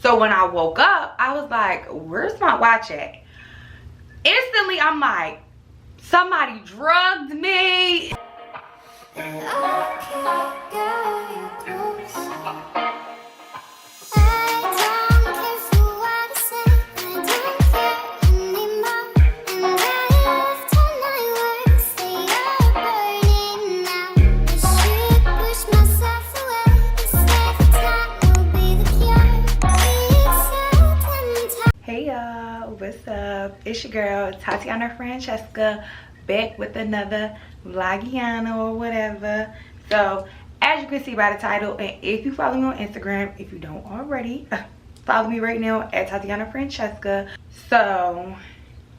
So when I woke up, I was like, where's my watch at? Instantly, I'm like, somebody drugged me. Hey y'all, what's up? It's your girl Tatiana Francesca, back with another vlogiana or whatever. So as you can see by the title, and if you follow me on Instagram, if you don't already, follow me right now at Tatiana Francesca. So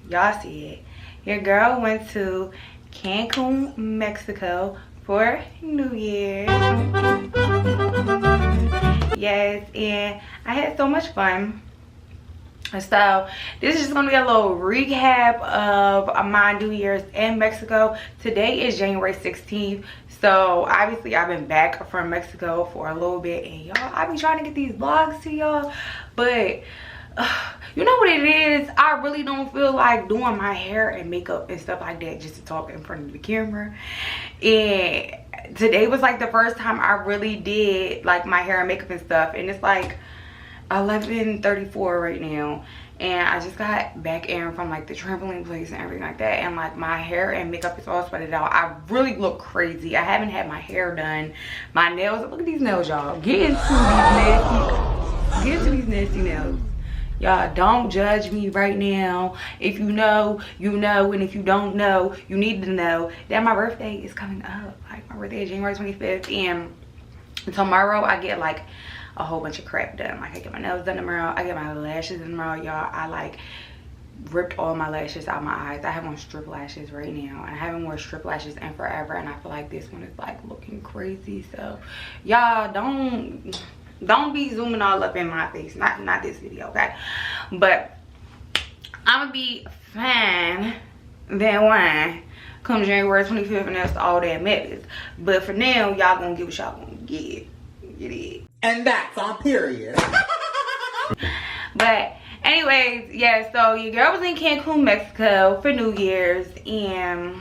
y'all see it, your girl went to Cancun, Mexico for New Year's. Yes, and I had so much fun. So this is just gonna be a little recap of my New Year's in Mexico. Today is January 16th, so obviously I've been back from Mexico for a little bit, and y'all, I've been trying to get these vlogs to y'all, but you know what it is, I really don't feel like doing my hair and makeup and stuff like that just to talk in front of the camera. And today was like the first time I really did like my hair and makeup and stuff, and it's like 11:34 right now, and I just got back in from like the trampoline place and everything like that, and like my hair and makeup is all sweated out. I really look crazy. I haven't had my hair done, my nails, look at these nails, y'all. Get into these nasty nails. Y'all, don't judge me right now. If you know, you know, and if you don't know, you need to know that my birthday is coming up. Like, my birthday is January 25th, and tomorrow I get like a whole bunch of crap done. Like, I get my nails done tomorrow, I get my lashes done tomorrow, y'all. I like ripped all my lashes out my eyes. I have on strip lashes right now, and I haven't worn strip lashes in forever, and I feel like this one is like looking crazy. So y'all, don't be zooming all up in my face. Not this video, okay? But I'm gonna be fine then when come January 25th, and that's all that matters. But for now, y'all gonna get what y'all gonna get. Get it. And that's on period. But anyways, yeah, so your girl was in Cancun, Mexico for New Year's, and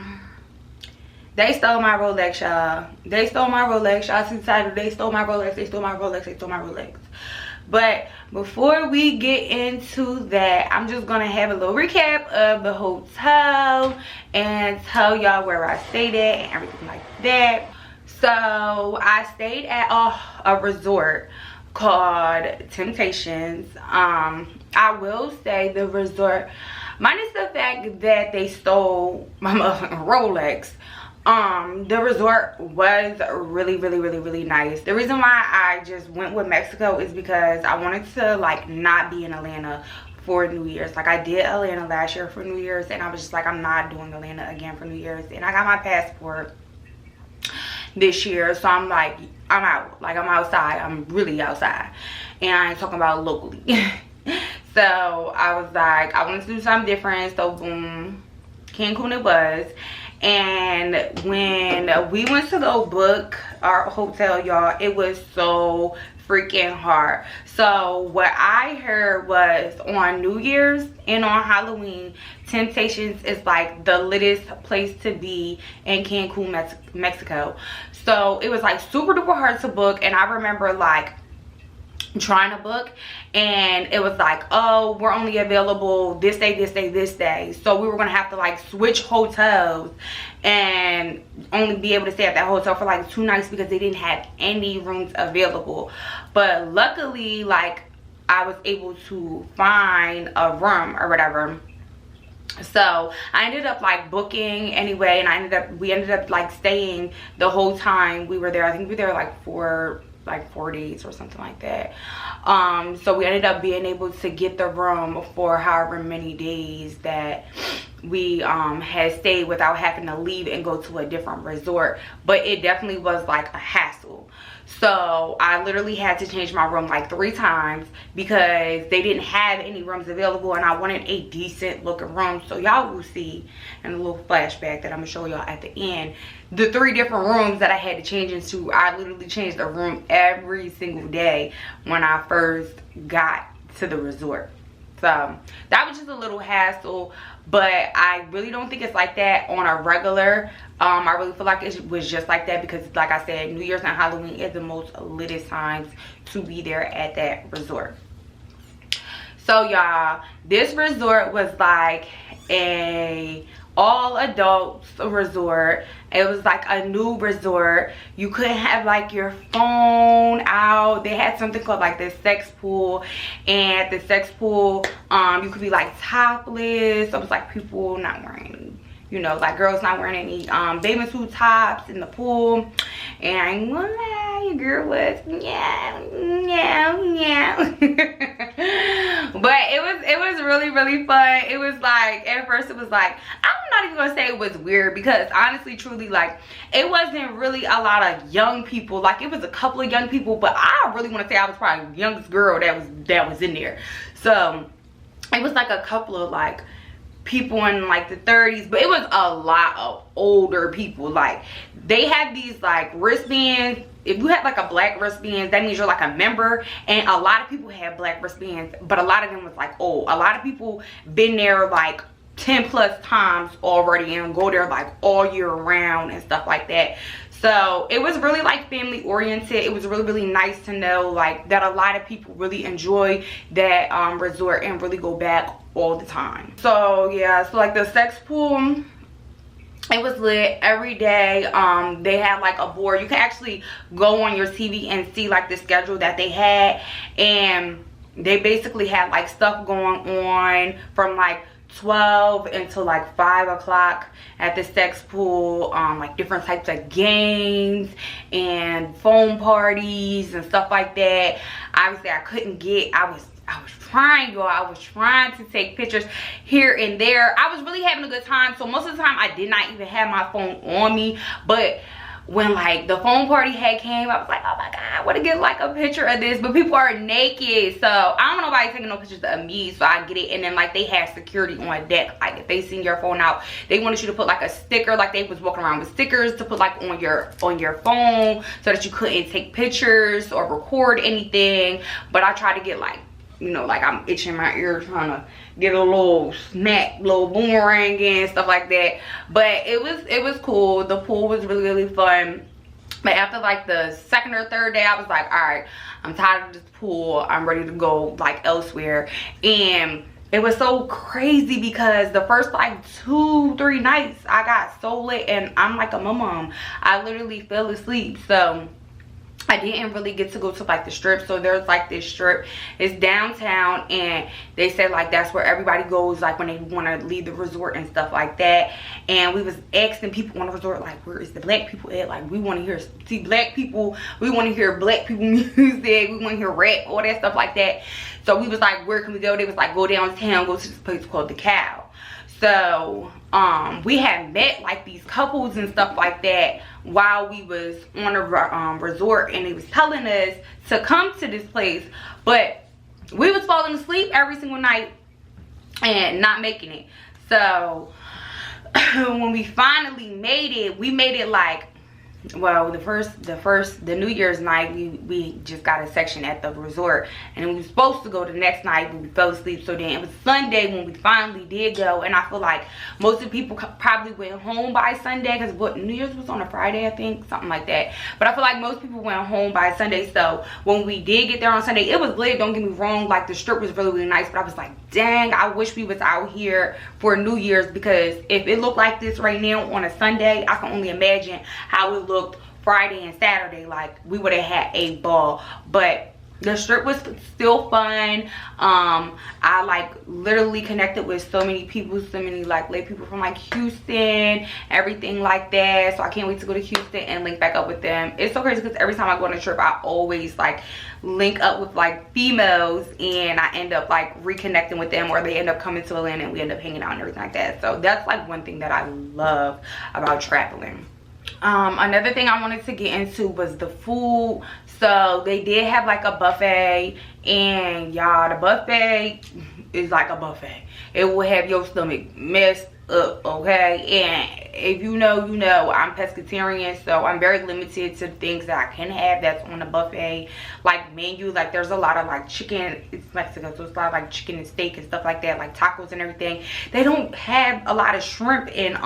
they stole my Rolex, y'all. They stole my Rolex. Y'all see the title, they stole my Rolex, they stole my Rolex, they stole my Rolex. But before we get into that, I'm just gonna have a little recap of the hotel and tell y'all where I stayed at and everything like that. So I stayed at a resort called Temptations. I will say the resort, minus the fact that they stole my motherfucking Rolex, the resort was really nice. The reason why I just went with Mexico is because I wanted to like not be in Atlanta for New Year's. Like, I did Atlanta last year for New Year's, and I was just like, I'm not doing Atlanta again for New Year's. And I got my passport this year, so I'm like, I'm out. Like, I'm outside. I'm really outside, and I ain't talking about locally. So I was like, I wanted to do something different, so boom, Cancun it was. And when we went to go book our hotel, y'all, it was so freaking hard. So what I heard was on New Year's and on Halloween, Temptations is like the littest place to be in Cancun, Mexico. So it was like super duper hard to book, and I remember like trying to book, and it was like, oh, we're only available this day, this day, this day. So we were gonna have to like switch hotels and only be able to stay at that hotel for like 2 nights because they didn't have any rooms available. But luckily, like, I was able to find a room or whatever. So I ended up like booking anyway, and we ended up like staying the whole time we were there. I think we were there like for 4 days or something like that. So we ended up being able to get the room for however many days that we had stayed without having to leave and go to a different resort. But it definitely was like a hassle. So I literally had to change my room like 3 times because they didn't have any rooms available, and I wanted a decent looking room. So y'all will see in a little flashback that I'm gonna show y'all at the end, the 3 different rooms that I had to change into. I literally changed the room every single day when I first got to the resort. So that was just a little hassle, but I really don't think it's like that on a regular. I really feel like it was just like that because, like I said, New Year's and Halloween is the most latest times to be there at that resort. So y'all, this resort was like a all adults resort. It was like a new resort. You couldn't have like your phone out. They had something called like the sex pool, and at the sex pool you could be like topless. So it was like people not wearing, you know, like girls not wearing any bathing suit tops in the pool. And I ain't gonna lie, your girl was yeah. But it was really fun. It was like, at first it was like, I'm not even gonna say it was weird, because honestly, truly, like, it wasn't really a lot of young people. Like, it was a couple of young people, but I really want to say I was probably the youngest girl that was in there. So it was like a couple of like people in like the 30s, but it was a lot of older people. Like, they had these like wristbands. If you had like a black wristband, that means you're like a member. And a lot of people had black wristbands, but a lot of them was like old. A lot of people been there like 10 plus times already and go there like all year round and stuff like that. So it was really like family oriented. It was really nice to know like that a lot of people really enjoy that resort and really go back all the time. So yeah, so like the sex pool, it was lit every day. They had like a board. You can actually go on your TV and see like the schedule that they had, and they basically had like stuff going on from like 12 until like 5 o'clock at the sex pool. Like different types of games and phone parties and stuff like that. Obviously I couldn't get, I was trying, y'all. I was trying to take pictures here and there. I was really having a good time. So most of the time I did not even have my phone on me, but when like the phone party had came, I was like, oh my god, I want to get like a picture of this, but people are naked, so I don't know nobody taking no pictures of me, so I get it. And then like they have security on deck. Like if they seen your phone out, they wanted you to put like a sticker, like they was walking around with stickers to put like on your phone so that you couldn't take pictures or record anything. But I tried to get like, you know, like I'm itching my ear trying to get a little snack, little boomerang and stuff like that. But it was cool. The pool was really fun. But after like the second or third day, I was like, all right, I'm tired of this pool. I'm ready to go like elsewhere. And it was so crazy because the first like 2-3 nights I got so lit, and I'm like a mom. I literally fell asleep. So I didn't really get to go to like the strip. So there's like this strip, it's downtown, and they said like that's where everybody goes like when they want to leave the resort and stuff like that. And we was asking people on the resort like, where is the black people at? Like, we want to see black people, we want to hear black people music, we want to hear rap, all that stuff like that. So we was like, where can we go? They was like, go downtown, go to this place called the Cow. So we had met like these couples and stuff like that while we was on a resort, and they was telling us to come to this place, but we was falling asleep every single night and not making it. So when we finally made it, we made it like, well, the New Year's night, we just got a section at the resort, and we were supposed to go the next night, but we fell asleep. So then it was Sunday when we finally did go, and I feel like most of the people probably went home by Sunday, because what, New Year's was on a Friday, I think, something like that. But I feel like most people went home by Sunday. So when we did get there on Sunday, it was lit, don't get me wrong, like the strip was really nice, but I was like, dang, I wish we was out here for New Year's, because if it looked like this right now on a Sunday, I can only imagine how it looked Friday and Saturday. Like, we would have had a ball. But the strip was still fun. I like literally connected with so many people, so many like late people from like Houston, everything like that. So I can't wait to go to Houston and link back up with them. It's so crazy because every time I go on a trip, I always like link up with like females, and I end up like reconnecting with them, or they end up coming to Atlanta and we end up hanging out and everything like that. So that's like one thing that I love about traveling. Another thing I wanted to get into was the food. So they did have like a buffet, and y'all, the buffet is like a buffet. It will have your stomach messed up, okay? And if you know, you know, I'm pescatarian, so I'm very limited to things that I can have that's on the buffet like menu. Like there's a lot of like chicken, it's Mexico, so it's a lot of like chicken and steak and stuff like that, like tacos and everything. They don't have a lot of shrimp in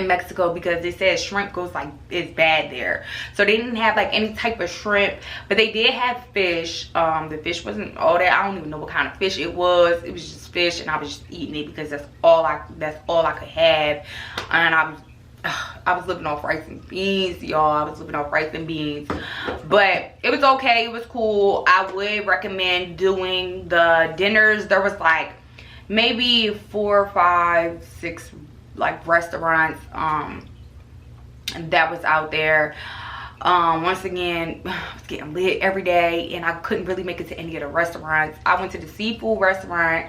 Mexico because they said shrimp goes like, it's bad there, so they didn't have like any type of shrimp, but they did have fish. The fish wasn't all that, I don't even know what kind of fish it was just fish, and I was just eating it because that's all I could have. And I was living off rice and beans, y'all. I was living off rice and beans, but it was okay, it was cool. I would recommend doing the dinners. There was like maybe 4, 5, 6 like restaurants that was out there. Once again, I was getting lit every day and I couldn't really make it to any of the restaurants. I went to the seafood restaurant.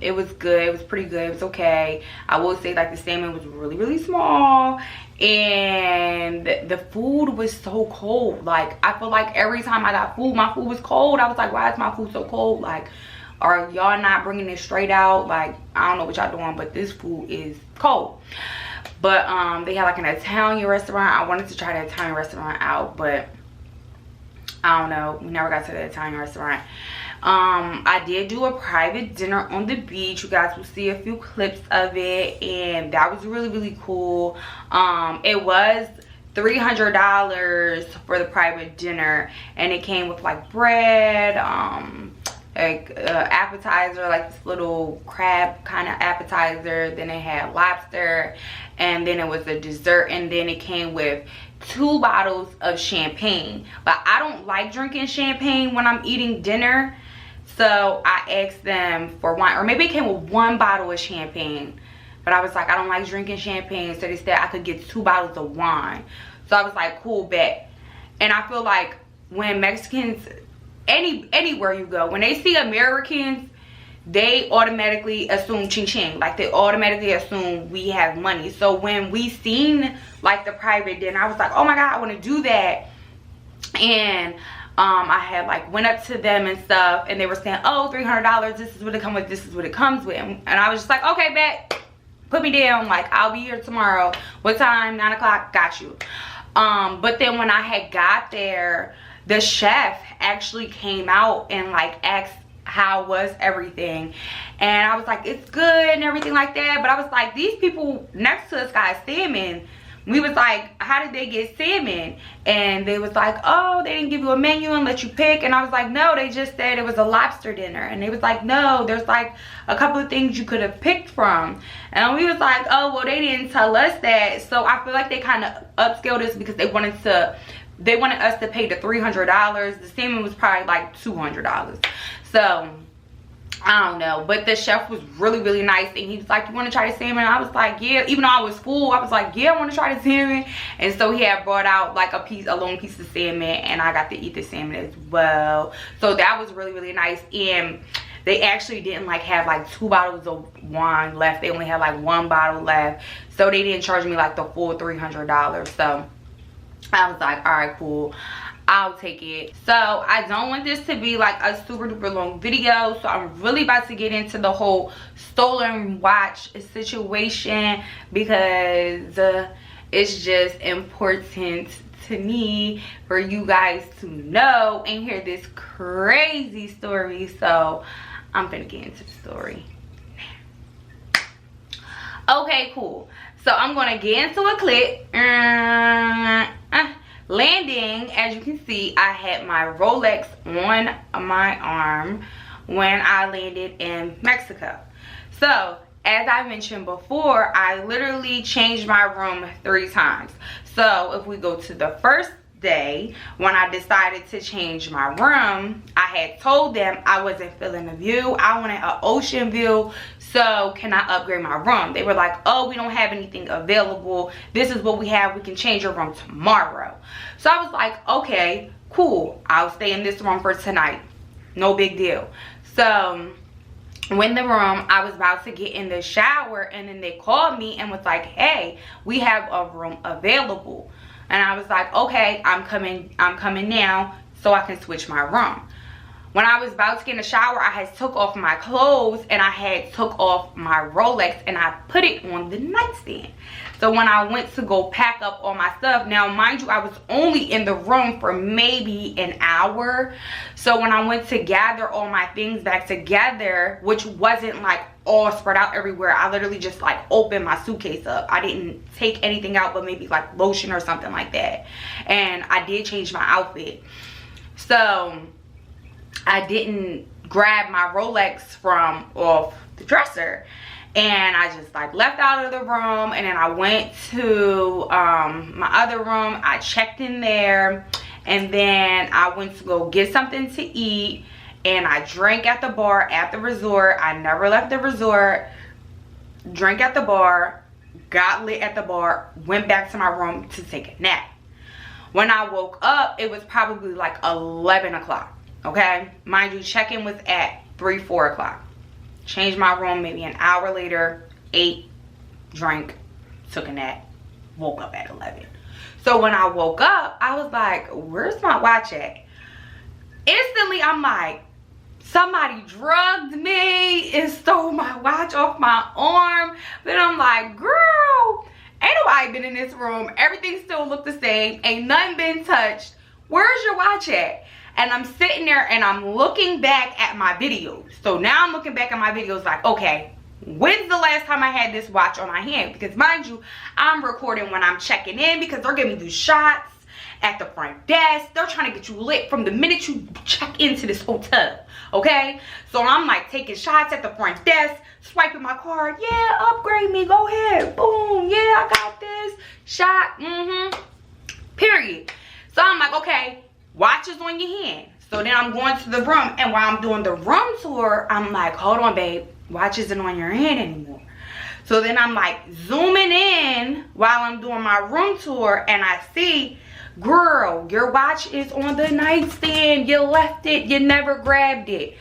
It was good, it was pretty good, it was okay. I will say like the salmon was really, really small, and the food was so cold. Like I feel like every time I got food, my food was cold. I was like, why is my food so cold? Like, are y'all not bringing it straight out? Like, I don't know what y'all doing, but this food is cold. But they had like an Italian restaurant. I wanted to try the Italian restaurant out, but I don't know, we never got to the Italian restaurant. I did do a private dinner on the beach. You guys will see a few clips of it, and that was really, really cool. It was $300 for the private dinner, and it came with like bread, like appetizer, like this little crab kind of appetizer, then it had lobster, and then it was a dessert, and then it came with 2 bottles of champagne. But I don't like drinking champagne when I'm eating dinner, so I asked them for one, or maybe it came with 1 bottle of champagne, but I was like, I don't like drinking champagne, so they said I could get 2 bottles of wine. So I was like, cool, bet. And I feel like when Mexicans, anywhere you go, when they see Americans, they automatically assume ching ching, like they automatically assume we have money. So when we seen like the private dinner, I was like, oh my god, I want to do that. And I had like went up to them and stuff, and they were saying, oh, $300, this is what it comes with, this is what it comes with. And I was just like, okay, bet, put me down, like I'll be here tomorrow. What time? 9 o'clock, got you. But then when I had got there, the chef actually came out and like asked how was everything, and I was like, it's good and everything like that. But I was like, these people next to us got salmon. We was like, how did they get salmon? And they was like, oh, they didn't give you a menu and let you pick. And I was like, no, they just said it was a lobster dinner. And they was like, no, there's like a couple of things you could have picked from. And we was like, oh, well, they didn't tell us that. So I feel like they kind of upscaled us because they wanted us to pay the $300. The salmon was probably like $200. So I don't know, but the chef was really, really nice, and he was like, you want to try the salmon? I was like, yeah. Even though I was full, I was like, yeah, I want to try the salmon. And so he had brought out like a long piece of salmon, and I got to eat the salmon as well. So that was really, really nice. And they actually didn't like have like 2 bottles of wine left. They only had like 1 bottle left, so they didn't charge me like the full $300. So I was like, all right, cool, I'll take it. So I don't want this to be like a super duper long video, so I'm really about to get into the whole stolen watch situation, because it's just important to me for you guys to know and hear this crazy story. So I'm gonna get into the story. Okay, cool. So I'm gonna get into a clip. Landing, as you can see, I had my Rolex on my arm when I landed in Mexico. So as I mentioned before, I literally changed my room 3 times. So if we go to the first day, when I decided to change my room, I had told them I wasn't feeling the view. I wanted an ocean view, so can I upgrade my room? They were like, oh, we don't have anything available. This is what we have. We can change your room tomorrow. So I was like, okay, cool, I'll stay in this room for tonight, no big deal. So when the room, I was about to get in the shower, and then they called me and was like, hey, we have a room available. And I was like, okay, I'm coming now so I can switch my room. When I was about to get in the shower, I had took off my clothes and I had took off my Rolex and I put it on the nightstand. So when I went to go pack up all my stuff, now mind you, I was only in the room for maybe an hour. So when I went to gather all my things back together, which wasn't like all spread out everywhere, I literally just like opened my suitcase up. I didn't take anything out but maybe like lotion or something like that. And I did change my outfit. So I didn't grab my Rolex from off the dresser, and I just like left out of the room, and then I went to my other room. I checked in there, and then I went to go get something to eat, and I drank at the bar at the resort. I never left the resort. Drank at the bar, got lit at the bar, went back to my room to take a nap. When I woke up, it was probably like 11 o'clock. Okay, mind you, check-in was at 3-4 o'clock. Changed my room maybe an hour later, ate, drank, took a nap, woke up at 11. So when I woke up, I was like, where's my watch at? Instantly, I'm like, somebody drugged me and stole my watch off my arm. Then I'm like, girl, ain't nobody been in this room. Everything still looked the same. Ain't nothing been touched. Where's your watch at? And I'm sitting there and I'm looking back at my videos. So now I'm looking back at my videos like, okay, when's the last time I had this watch on my hand? Because mind you, I'm recording when I'm checking in because they're giving you shots at the front desk. They're trying to get you lit from the minute you check into this hotel, okay? So I'm like taking shots at the front desk, swiping my card. Yeah, upgrade me, go ahead. Boom, yeah, I got this. Shot, period. So I'm like, okay, watch is on your hand. So then I'm going to the room, and while I'm doing the room tour, I'm like, hold on, babe, watch isn't on your hand anymore. So then I'm like zooming in while I'm doing my room tour, and I see, girl, your watch is on the nightstand. You left it, you never grabbed it.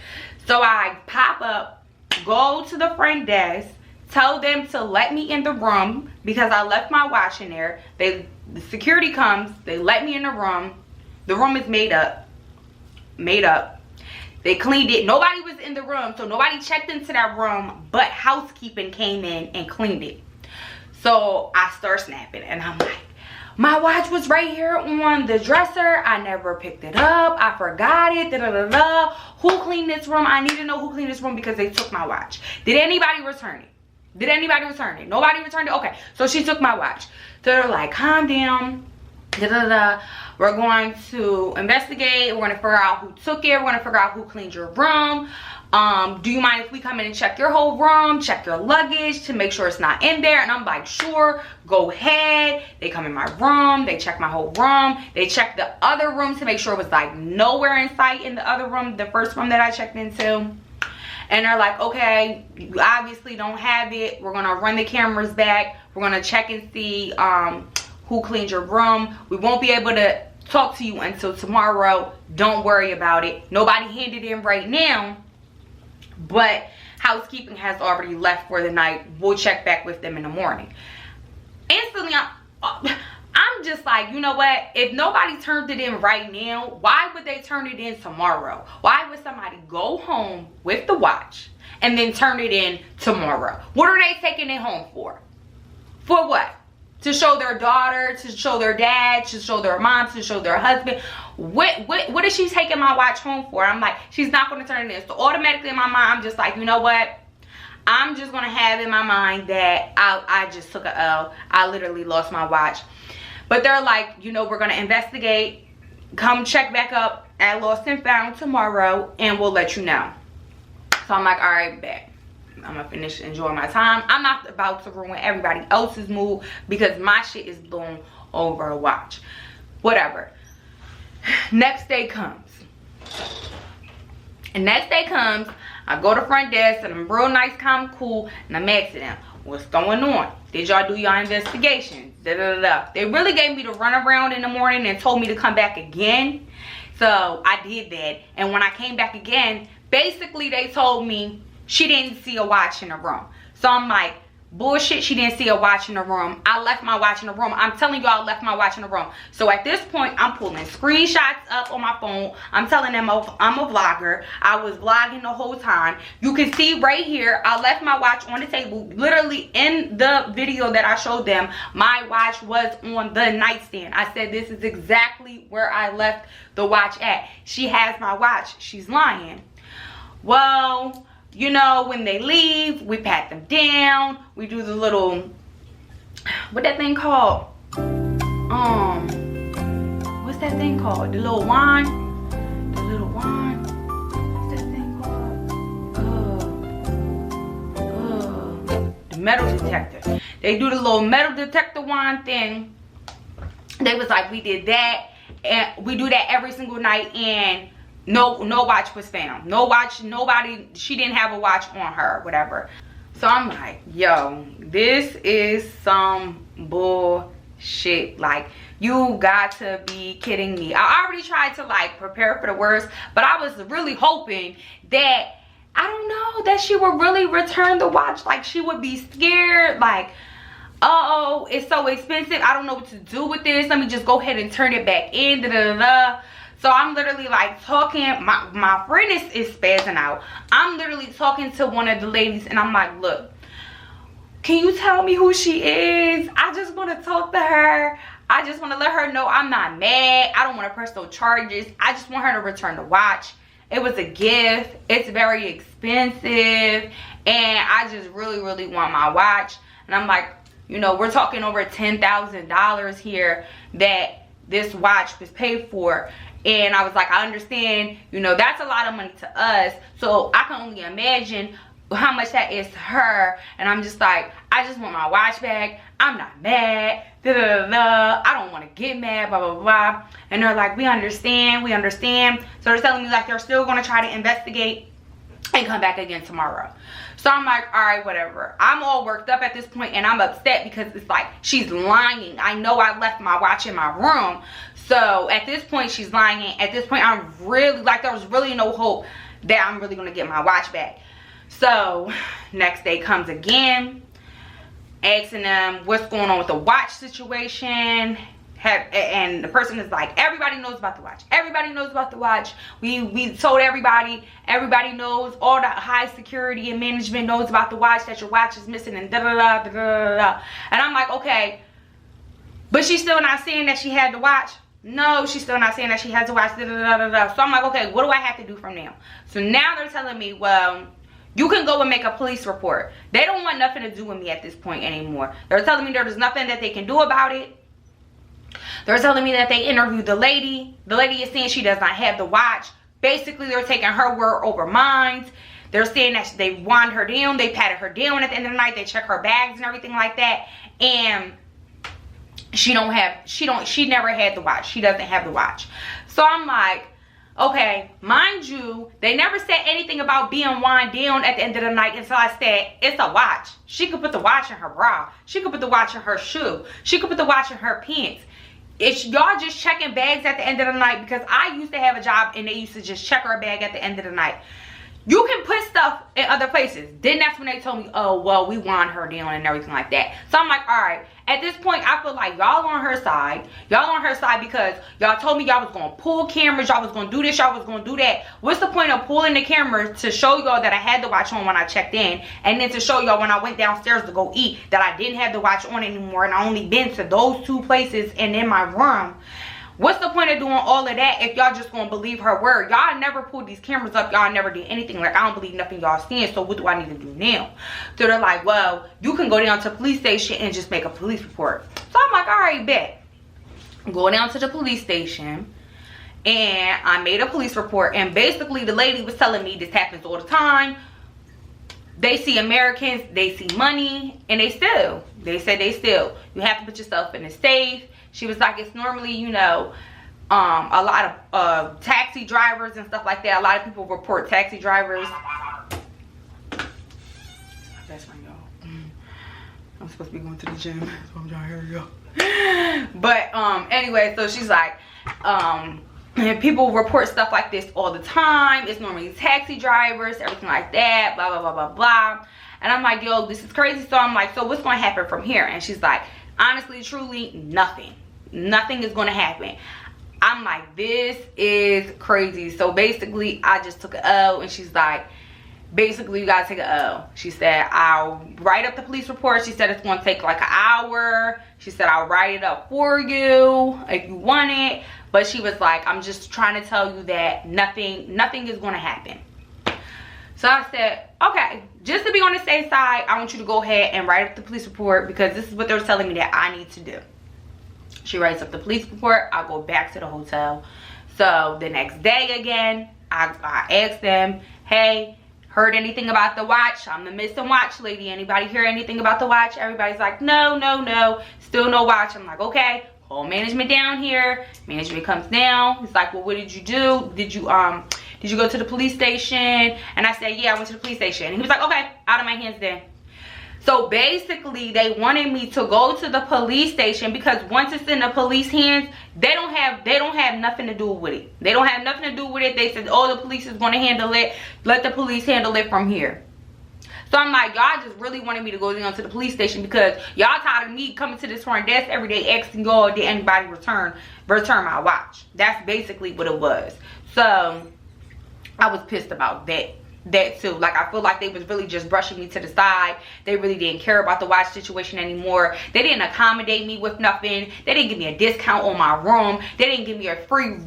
So I pop up, go to the front desk, tell them to let me in the room because I left my watch in there. The security comes, they let me in the room. The room is made up. They cleaned it. Nobody was in the room, so nobody checked into that room, but housekeeping came in and cleaned it. So I start snapping, and I'm like, my watch was right here on the dresser. I never picked it up. I forgot it. Da, da, da, da. Who cleaned this room? I need to know who cleaned this room because they took my watch. Did anybody return it? Did anybody return it? Nobody returned it? Okay, so she took my watch. So they're like, calm down. Da, da, da. We're going to investigate. We're going to figure out who took it. We're going to figure out who cleaned your room. Do you mind if we come in and check your whole room, check your luggage to make sure it's not in there? And I'm like, sure, go ahead. They come in my room, they check my whole room, they check the other room to make sure it was like nowhere in sight in the other room, the first room that I checked into. And they're like, okay, you obviously don't have it. We're gonna run the cameras back. We're gonna check and see who cleaned your room. We won't be able to talk to you until tomorrow. Don't worry about it. Nobody handed in right now, but housekeeping has already left for the night. We'll check back with them in the morning. Instantly, I'm just like, you know what? If nobody turned it in right now, why would they turn it in tomorrow? Why would somebody go home with the watch and then turn it in tomorrow? What are they taking it home for? For what? To show their daughter, to show their dad, to show their mom, to show their husband. What is she taking my watch home for? I'm like, she's not going to turn it in. So automatically in my mind, I'm just like, you know what? I'm just going to have in my mind that I just took a L. I literally lost my watch. But they're like, you know, we're going to investigate. Come check back up at Lost and Found tomorrow, and we'll let you know. So I'm like, all right, bet. I'm gonna finish enjoying my time. I'm not about to ruin everybody else's mood because my shit is blown over a watch. Whatever. Next day comes. And next day comes, I go to front desk and I'm real nice, calm, cool, and I'm asking them, what's going on? Did y'all do your investigation? Da, da, da, da. They really gave me the runaround in the morning and told me to come back again. So I did that. And when I came back again, basically they told me she didn't see a watch in the room. So I'm like, Bullshit, she didn't see a watch in the room. I left my watch in the room. I'm telling you, I left my watch in the room. So at this point, I'm pulling screenshots up on my phone. I'm telling them I'm a vlogger. I was vlogging the whole time. You can see right here, I left my watch on the table. Literally in the video that I showed them, my watch was on the nightstand. I said, this is exactly where I left the watch at. She has my watch. She's lying. Well, you know, when they leave, we pat them down. We do the little, what that thing called? What's that thing called? The little wine? The little wine? What's that thing called? The metal detector. They do the little metal detector wine thing. They was like, we did that. And we do that every single night, and no watch was found. No watch, nobody, she didn't have a watch on her, whatever. So I'm like, yo, this is some bullshit. Like, you got to be kidding me. I already tried to like prepare for the worst, but I was really hoping that, I don't know, that she would really return the watch. Like, she would be scared, like, oh, it's so expensive, I don't know what to do with this, let me just go ahead and turn it back in, da da da. So I'm literally like talking, my friend is spazzing out. I'm literally talking to one of the ladies, and I'm like, look, can you tell me who she is? I just want to talk to her. I just want to let her know I'm not mad. I don't want to press no charges. I just want her to return the watch. It was a gift. It's very expensive, and I just really want my watch. And I'm like, you know, we're talking over $10,000 here that this watch was paid for. And I was like, I understand, you know, that's a lot of money to us. So I can only imagine how much that is to her. And I'm just like, I just want my watch back. I'm not mad. Da, da, da, da. I don't want to get mad, blah, blah, blah. And they're like, we understand, we understand. So they're telling me like they're still going to try to investigate and come back again tomorrow. So I'm like, all right, whatever. I'm all worked up at this point, and I'm upset because it's like, she's lying. I know I left my watch in my room. So at this point, she's lying. At this point, I'm really, like, there was really no hope that I'm really going to get my watch back. So next day comes again, asking them what's going on with the watch situation. And the person is like, everybody knows about the watch. Everybody knows about the watch. We told everybody. Everybody knows. All the high security and management knows about the watch, that your watch is missing, and da da da da da da. And I'm like, okay, but she's still not saying that she had the watch. No, she's still not saying that she has the watch. Da da da da da. So I'm like, okay, what do I have to do from now? So now they're telling me, well, you can go and make a police report. They don't want nothing to do with me at this point anymore. They're telling me there's nothing that they can do about it. They're telling me that they interviewed the lady. The lady is saying she does not have the watch. Basically, they're taking her word over mine. They're saying that they wound her down. They patted her down at the end of the night. They check her bags and everything like that. And she never had the watch. She doesn't have the watch. So I'm like, okay, mind you, they never said anything about being wound down at the end of the night until I said, it's a watch. She could put the watch in her bra. She could put the watch in her shoe. She could put the watch in her pants. It's y'all just checking bags at the end of the night, because I used to have a job and they used to just check our bag at the end of the night. You can put stuff in other places. Then that's when they told me, oh, well, we want her down and everything like that. So I'm like, all right. At this point, I feel like y'all on her side. Y'all on her side because y'all told me y'all was going to pull cameras. Y'all was going to do this. Y'all was going to do that. What's the point of pulling the cameras to show y'all that I had the watch on when I checked in, and then to show y'all when I went downstairs to go eat that I didn't have the watch on anymore, and I only been to those two places and in my room? What's the point of doing all of that if y'all just gonna believe her word? Y'all never pulled these cameras up. Y'all never did anything. Like, I don't believe nothing y'all seeing, so what do I need to do now? So they're like, well, you can go down to the police station and just make a police report. So I'm like, all right, bet. Go down to the police station, and I made a police report. And basically the lady was telling me this happens all the time. They see Americans, they see money, and they steal. They said they steal. You have to put yourself in a safe. She was like, it's normally, you know, a lot of taxi drivers and stuff like that. A lot of people report taxi drivers. It's my best friend, y'all. I'm supposed to be going to the gym, so I'm trying to hurry up. But anyway, so she's like, and people report stuff like this all the time. It's normally taxi drivers, everything like that, blah, blah, blah, blah, blah. And I'm like, yo, this is crazy. So I'm like, so what's going to happen from here? And she's like, honestly, truly, nothing. Nothing is going to happen. I'm like, this is crazy. So basically, I just took an L, and she's like, basically, you gotta take an L. She said, I'll write up the police report. She said it's going to take like an hour. She said, I'll write it up for you if you want it. But she was like, I'm just trying to tell you that nothing is going to happen. So I said, okay, just to be on the safe side, I want you to go ahead and write up the police report, because this is what they're telling me that I need to do. She writes up the police report. I go back to the hotel. So the next day again, I asked them, hey, heard anything about the watch? I'm the missing watch lady. Anybody hear anything about the watch? Everybody's like, no, still no watch. I'm like, okay, call management down here. Management comes down. He's like, well, what did you do? Did you go to the police station? And I said, yeah, I went to the police station. And he was like, okay, out of my hands then. So basically, they wanted me to go to the police station, because once it's in the police hands, they don't have nothing to do with it. They don't have nothing to do with it. They said, oh, the police is going to handle it. Let the police handle it from here. So I'm like, y'all just really wanted me to go down to the police station, because y'all tired of me coming to this front desk every day asking y'all, did anybody return my watch? That's basically what it was. So I was pissed about that too. Like, I feel like they was really just brushing me to the side. They really didn't care about the watch situation anymore. They didn't accommodate me with nothing. They didn't give me a discount on my room. They didn't give me a free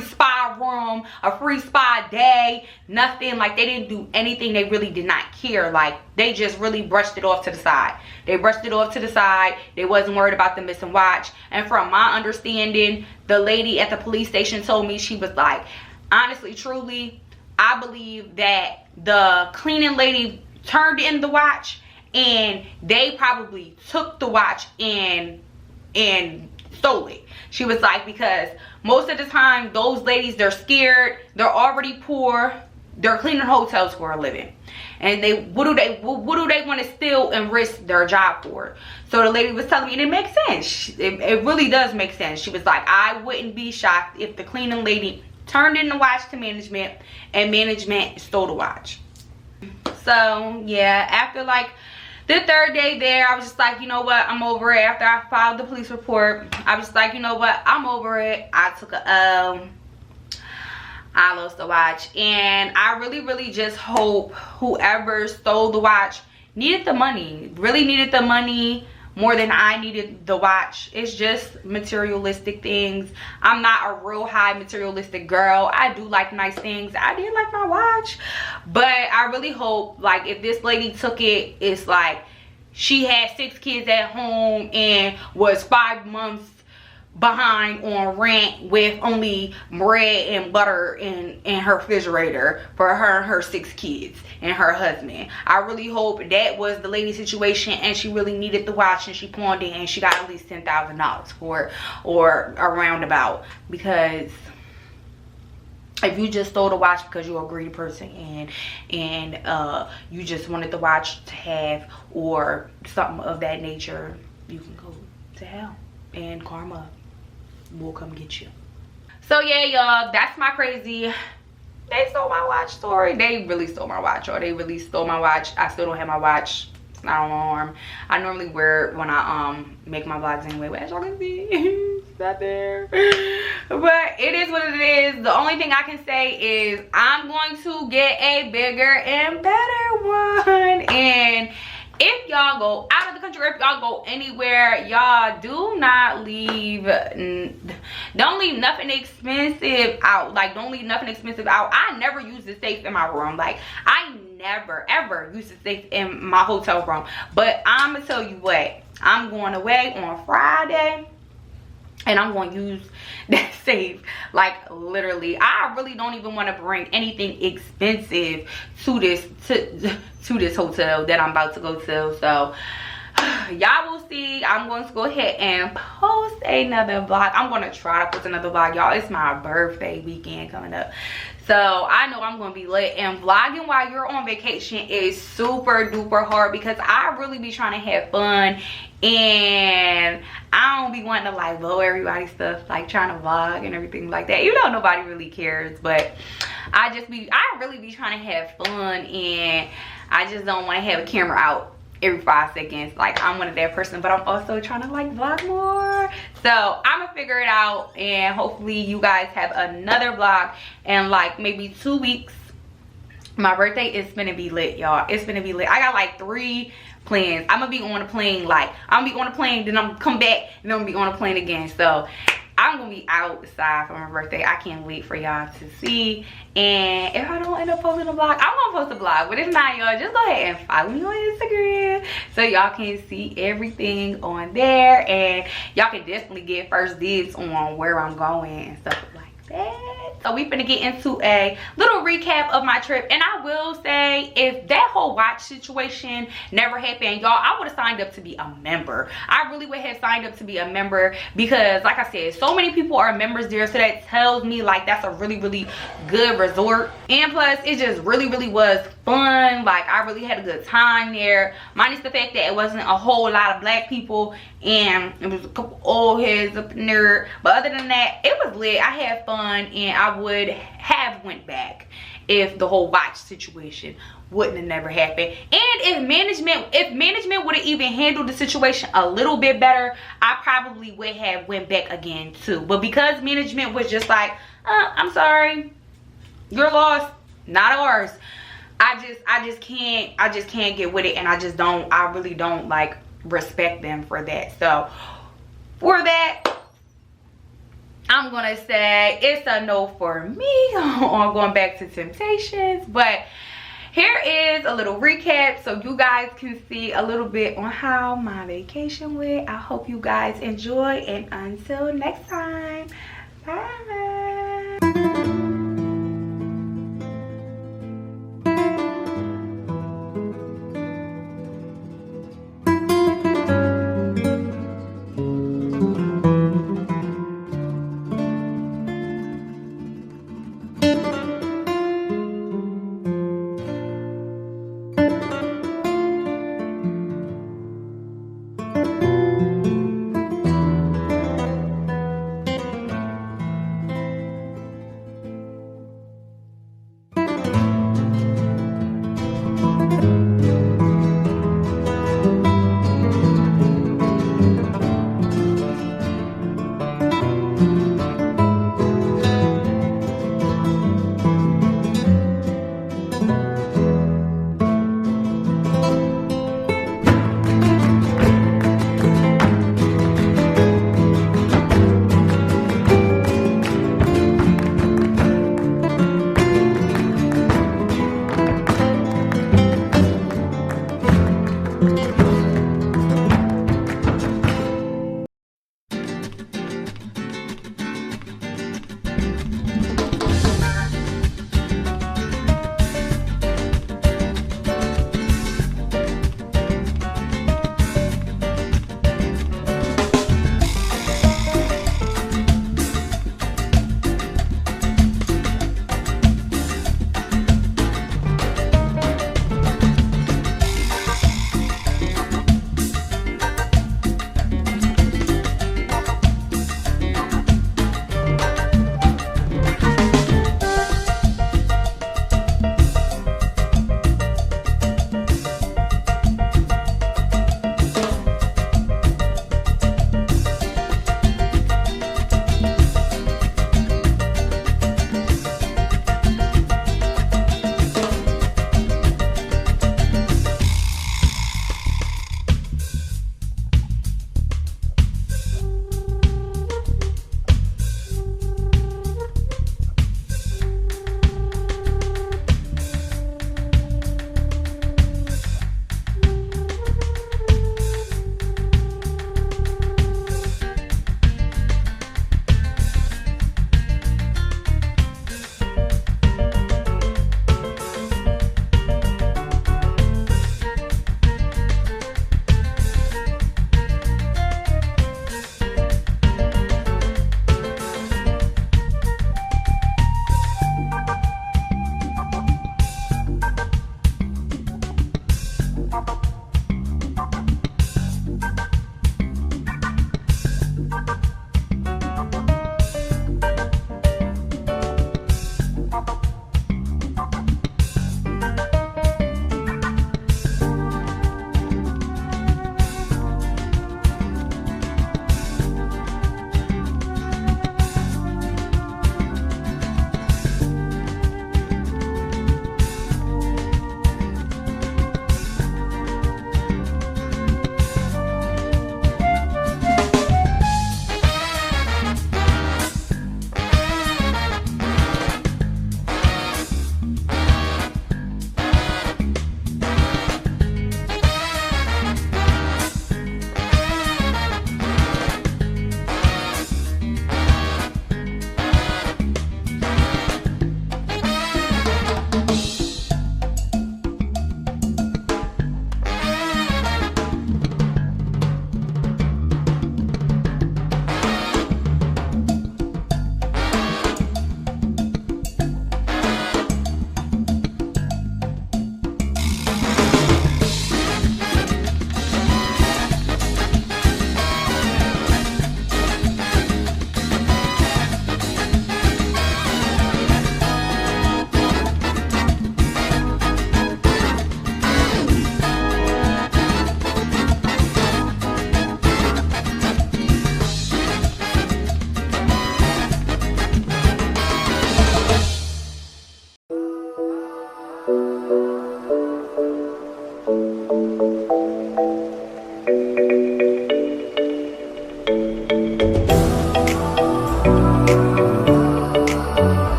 spa room, a free spa day, nothing. Like, they didn't do anything. They really did not care. Like, they just really brushed it off to the side. They brushed it off to the side. They wasn't worried about the missing watch. And from my understanding, the lady at the police station told me, she was like, honestly, truly, I believe that the cleaning lady turned in the watch, and they probably took the watch and stole it. She was like, because most of the time, those ladies, they're scared. They're already poor. They're cleaning hotels for a living. And what do they want to steal and risk their job for? So the lady was telling me, and it makes sense. It really does make sense. She was like, I wouldn't be shocked if the cleaning lady turned in the watch to management, and management stole the watch. So yeah, after like the third day there, I was just like, you know what, I'm over it. After I filed the police report, I was like, you know what, I'm over it. I took a I lost the watch, and I really just hope whoever stole the watch needed the money, really needed the money more than I needed the watch. It's just materialistic things. I'm not a real high materialistic girl. I do like nice things. I did like my watch, but I really hope, like, if this lady took it, it's like she had 6 kids at home and was 5 months behind on rent with only bread and butter in her refrigerator for her and her 6 kids and her husband. I really hope that was the lady's situation, and she really needed the watch, and she pawned it, and she got at least $10,000 for it, or a roundabout. Because if you just stole the watch because you're a greedy person and you just wanted the watch to have, or something of that nature, you can go to hell, and karma will come get you. So yeah, y'all, that's my crazy they stole my watch story. They really stole my watch, or they really stole my watch. I still don't have my watch. It's not on my arm. I normally wear it when I make my vlogs anyway, but as y'all can see, it's not there. But it is what it is. The only thing I can say is I'm going to get a bigger and better one. And if y'all go out of the country, or if y'all go anywhere, y'all do not leave, don't leave nothing expensive out. Like, don't leave nothing expensive out. I never use the safe in my room. Like, I never ever use the safe in my hotel room. But I'm gonna tell you what, I'm going away on Friday, and I'm going to use that safe. Like, literally, I really don't even want to bring anything expensive to this hotel that I'm about to go to. So y'all will see. I'm going to go ahead and post another vlog. I'm going to try to post another vlog, y'all. It's my birthday weekend coming up, so I know I'm going to be lit. And vlogging while you're on vacation is super duper hard, because I really be trying to have fun, and I don't be wanting to like blow everybody's stuff, like trying to vlog and everything like that. You know, nobody really cares, but I really be trying to have fun, and I just don't want to have a camera out every 5 seconds. Like, I'm one of that person, but I'm also trying to like vlog more. So I'm gonna figure it out, and hopefully you guys have another vlog in like maybe 2 weeks. My birthday is gonna be lit, y'all. It's gonna be lit. I got like 3 plans. I'm gonna be on a plane. Like, I'm gonna be on a plane, then I'm gonna come back, and then I'm gonna be on a plane again. So I'm gonna be outside for my birthday. I can't wait for y'all to see. And if I don't end up posting a vlog, I'm gonna post a vlog. But if not, y'all, just go ahead and follow me on Instagram so y'all can see everything on there, and y'all can definitely get first dibs on where I'm going and stuff like that. So we finna get into a little recap of my trip, and I will say, if that whole watch situation never happened, y'all, I would have signed up to be a member. I really would have signed up to be a member, because like I said, so many people are members there, so that tells me like that's a really good resort. And plus, it just really was fun. Like, I really had a good time there, minus the fact that it wasn't a whole lot of black people and it was a couple old heads up in there. But other than that, it was lit. I had fun, and I would have went back if the whole watch situation wouldn't have never happened. And if management would have even handled the situation a little bit better, I probably would have went back again too. But because management was just like, I'm sorry, your loss, not ours, I just can't get with it, and I really don't like respect them for that. So for that, I'm gonna say it's a no for me on going back to Temptations. But here is a little recap so you guys can see a little bit on how my vacation went. I hope you guys enjoy, and until next time, bye.